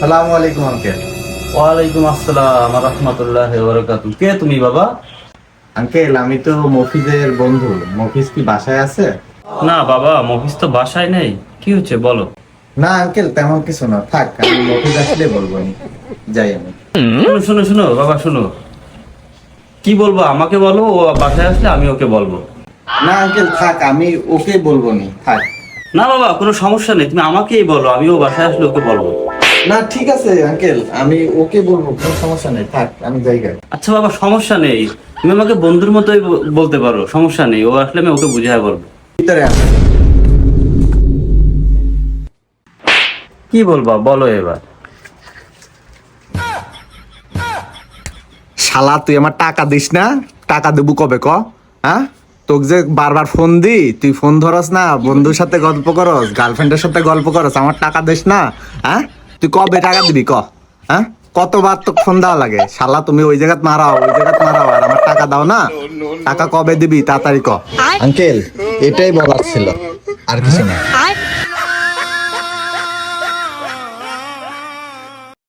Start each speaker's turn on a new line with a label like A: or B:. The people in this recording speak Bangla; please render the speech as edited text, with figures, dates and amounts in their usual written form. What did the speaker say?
A: সালামু আলাইকুম আঙ্কেল।
B: ওয়ালাইকুম আসসালাম ওয়া রাহমাতুল্লাহি ওয়া বারাকাতুহু। কে তুমি বাবা?
A: আঙ্কেল আমি তো মফিজের বন্ধু। মফিজ কি বাসায় আছে?
B: না বাবা, মফিজ তো বাসায় নেই। কি হচ্ছে বলো?
A: না আঙ্কেল, তেমন কিছু না, থাক, আমি মফিজ আসলে বলবো নি। যাই আমি।
B: শোনো শোনো শোনো বাবা, শোনো। কি বলবো আমাকে বলো, ও বাসায় আসলে আমি ওকে বলবো।
A: না আঙ্কেল থাক, আমি ওকে বলবো নি, থাক।
B: না বাবা, কোনো সমস্যা নেই, তুমি আমাকেই বলো, আমি ও বাসায় আসলে ওকে বলবো।
A: না ঠিক আছে আঙ্কেল, আমি ওকে বলবো, কোনো সমস্যা নেই, থাক, আমি যাই গে।
B: আচ্ছা বাবা, সমস্যা নেই, তুমি আমাকে বন্ধুর মতোই বলতে পারো, সমস্যা নেই, ও আসলে আমি ওকে বুঝায় বলবো।
A: ভিতরে আসো।
B: কি বলবা বলো এবার।
A: শালা তুই আমার টাকা দিস না? টাকা দেবো কবে ক? হ্যাঁ, তোকে যে বারবার ফোন দি, তুই ফোন ধরস না, বন্ধুর সাথে গল্প করস, গার্লফ্রেন্ডের সাথে গল্প করস, আমার টাকা দিস না? হ্যাঁ, তুই কবে টাকা দিবি ক? হ্যাঁ, কতবার তো ফোন দেওয়া লাগে? শালা তুমি ওই জায়গাত মারাও, ওই জায়গাত মারাও, আর আমার টাকা দাও না। টাকা কবে দিবি তাড়াতাড়ি ক। আঙ্কেল এটাই বলার ছিল, আর কিছু না।